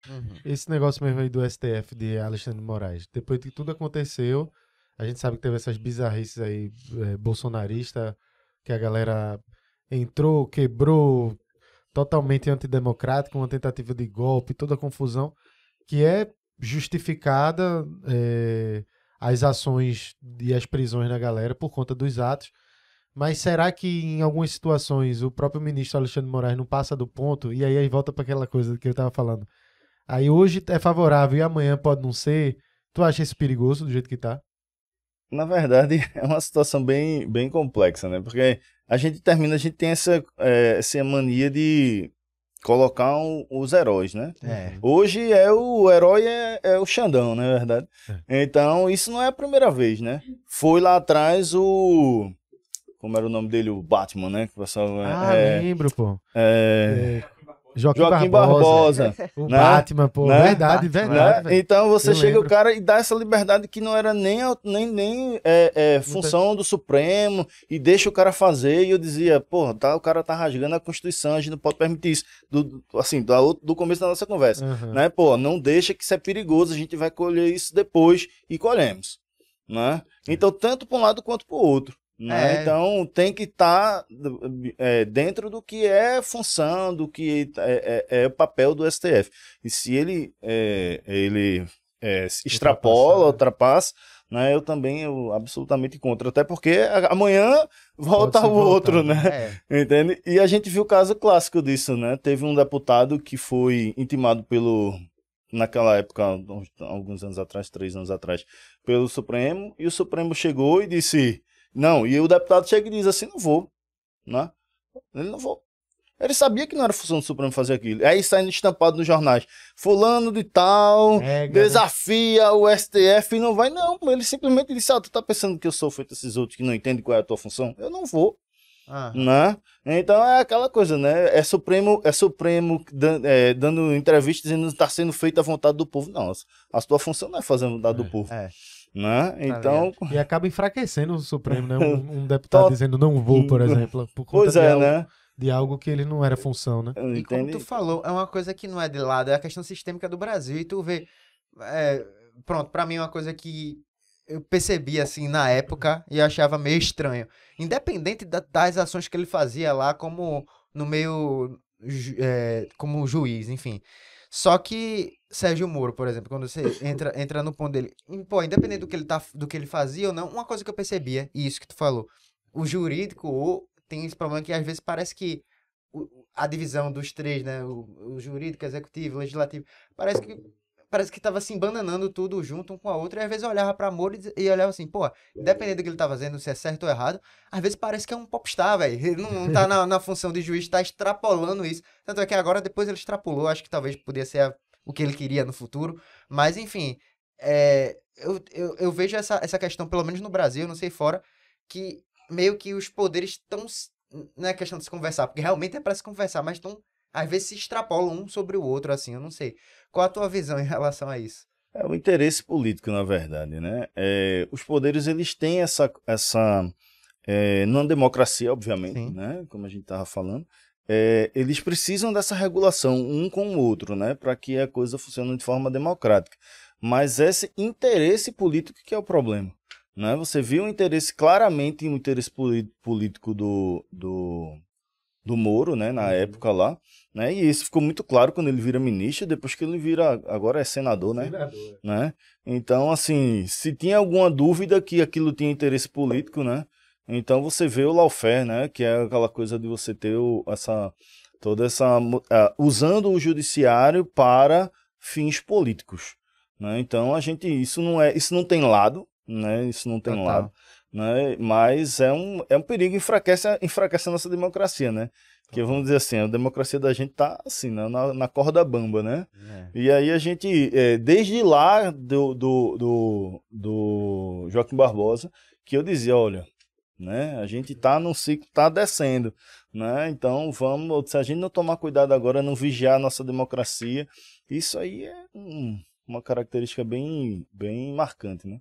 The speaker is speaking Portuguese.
Uhum. Esse negócio mesmo aí do STF de Alexandre de Moraes, depois que tudo aconteceu, a gente sabe que teve essas bizarrices aí, bolsonarista, que a galera entrou, quebrou, totalmente antidemocrático, uma tentativa de golpe, toda a confusão, que é justificada as ações e as prisões da galera por conta dos atos. Mas será que em algumas situações o próprio ministro Alexandre de Moraes não passa do ponto? E aí volta para aquela coisa que eu estava falando. Aí hoje é favorável e amanhã pode não ser. Tu acha isso perigoso do jeito que tá? Na verdade, é uma situação bem complexa, né? Porque a gente tem essa mania de colocar os heróis, né? É. Hoje o herói é o Xandão, não é verdade? Então, isso não é a primeira vez, né? Foi lá atrás como era o nome dele? O Batman, né? Que o pessoal, Lembro, pô. é, Joaquim Barbosa. O né? Batman, pô. Né? Verdade, verdade. Né? Então você Eu chega lembro. o cara e dá essa liberdade que não era nem função do Supremo e deixa o cara fazer. E eu dizia, pô, o cara tá rasgando a Constituição, a gente não pode permitir isso. Do começo da nossa conversa. Uhum. Né? Pô, não deixa que isso é perigoso, a gente vai colher isso depois e colhemos. Né? Então, tanto para um lado quanto para o outro. Né? Então tem que estar dentro do que é função, do que é o papel do STF. E se ele ultrapassa, né? Eu absolutamente contra. Até porque amanhã volta o outro, né? Entende? E a gente viu o caso clássico disso, né? Teve um deputado que foi intimado naquela época, alguns anos atrás, 3 anos atrás, pelo Supremo, e o Supremo chegou e disse... Não, e o deputado chega e diz assim, não vou, né? Ele não vou. Ele sabia que não era função do Supremo fazer aquilo. Aí saindo estampado nos jornais, fulano de tal, desafia o STF e não vai. Não, ele simplesmente disse, tu tá pensando que eu sou feito esses outros que não entendem qual é a tua função? Eu não vou. Né? Então é aquela coisa, né? É Supremo dando entrevista dizendo que está sendo feita a vontade do povo. Não, a tua função não é fazer a vontade do povo. Né? Então... E acaba enfraquecendo o Supremo, né? Um deputado dizendo não vou, por exemplo, por conta de algo que ele não era função, né? E como tu falou, é uma coisa que não é de lado, é a questão sistêmica do Brasil. E tu vê, pronto, pra mim é uma coisa que eu percebi assim na época e achava meio estranho. Independente das ações que ele fazia lá como no meio, como juiz, enfim. Só que Sérgio Moro, por exemplo, quando você entra no ponto dele, pô, independente do que ele fazia ou não, uma coisa que eu percebia, e isso que tu falou, o jurídico tem esse problema que às vezes parece que a divisão dos três, né, o jurídico, executivo, legislativo, parece que tava se embananando tudo junto um com a outra, e às vezes eu olhava pra Moro e olhava assim, pô, independente do que ele tá fazendo, se é certo ou errado, às vezes parece que é um popstar, velho, ele não tá na função de juiz, tá extrapolando isso, tanto é que agora depois ele extrapolou, acho que talvez podia ser o que ele queria no futuro, mas enfim, eu vejo essa questão, pelo menos no Brasil, não sei fora, que meio que os poderes estão, não é questão de se conversar, porque realmente é pra se conversar, mas estão, às vezes se extrapolam um sobre o outro, assim, eu não sei. Qual a tua visão em relação a isso? É o interesse político, na verdade, né? Os poderes, eles têm numa democracia, obviamente, né? Como a gente estava falando, eles precisam dessa regulação um com o outro, né? Para que a coisa funcione de forma democrática. Mas esse interesse político que é o problema, né? Você viu claramente o interesse político do Moro, né? Na época lá, né? E isso ficou muito claro quando ele vira ministro, depois que ele agora é senador, né? Né? Então, assim, se tinha alguma dúvida que aquilo tinha interesse político, né? Então você vê o lawfare, né? Que é aquela coisa de você ter usando o judiciário para fins políticos, né? Então isso não tem lado, né? Isso não tem lado, né? Mas é um perigo, enfraquece a nossa democracia, né? Que vamos dizer assim, a democracia da gente tá assim, né? na corda bamba, né? E aí a gente, desde lá do Joaquim Barbosa, que eu dizia, olha, né? A gente tá num ciclo, tá descendo, né? Então se a gente não tomar cuidado agora, não vigiar a nossa democracia, isso aí é uma característica bem marcante, né?